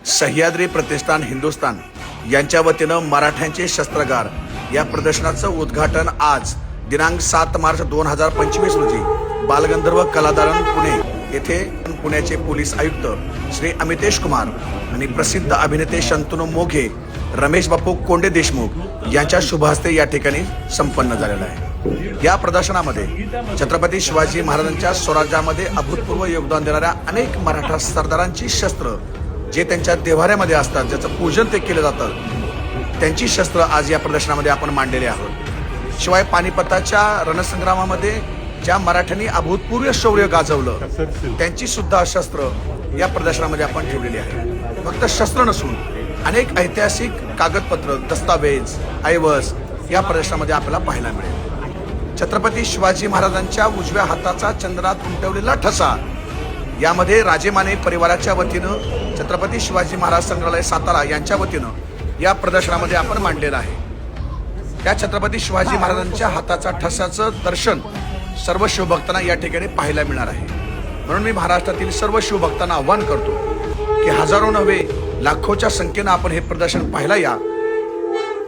सह्याद्री प्रतिष्ठान हिंदुस्थान यांच्या वतीनं मराठ्यांचे शस्त्रागार या प्रदर्शनाचं उद्घाटन आज दिनांक 7 मार्च 2025 रोजी बालगंधर्व कलादालन पुणे येथे पुण्याचे पोलीस आयुक्त श्री अमितेश कुमार आणि प्रसिद्ध अभिनेते शंतनू मोघे, रमेश बापू कोंडे देशमुख यांच्या शुभ हस्ते या ठिकाणी संपन्न झालेला आहे। या प्रदर्शनामध्ये छत्रपती शिवाजी महाराजांच्या स्वराज्यामध्ये अभूतपूर्व योगदान देणाऱ्या अनेक मराठा सरदारांची शस्त्र जे त्यांच्या देव्हाऱ्यामध्ये असतात, ज्याचं पूजन ते केलं जातं, त्यांची शस्त्र आज या प्रदर्शनामध्ये आपण मांडलेली आहोत। शिवाय पानिपताच्या रणसंग्रामामध्ये ज्या मराठ्यांनी अभूतपूर्व शौर्य गाजवलं त्यांची सुद्धा शस्त्र या प्रदर्शनामध्ये आपण ठेवलेली आहे। फक्त शस्त्र नसून अनेक ऐतिहासिक कागदपत्र, दस्तावेज, ऐवज या प्रदर्शनामध्ये आपल्याला पाहायला मिळेल। छत्रपती शिवाजी महाराजांच्या उजव्या हाताचा चंद्रात उमटवलेला ठसा यामध्ये राजेमाने परिवाराच्या वतीनं छत्रपती शिवाजी महाराज संग्रहालय सातारा यांच्या वतीनं या प्रदर्शनामध्ये आपण मांडलेलं आहे। त्या छत्रपती शिवाजी महाराजांच्या हाताचा ठसाचं दर्शन सर्व शिवभक्तांना या ठिकाणी पाहायला मिळणार आहे। म्हणून मी महाराष्ट्रातील सर्व शिवभक्तांना आव्हान करतो की हजारो नव्हे लाखोच्या संख्येनं आपण हे प्रदर्शन पाहायला या।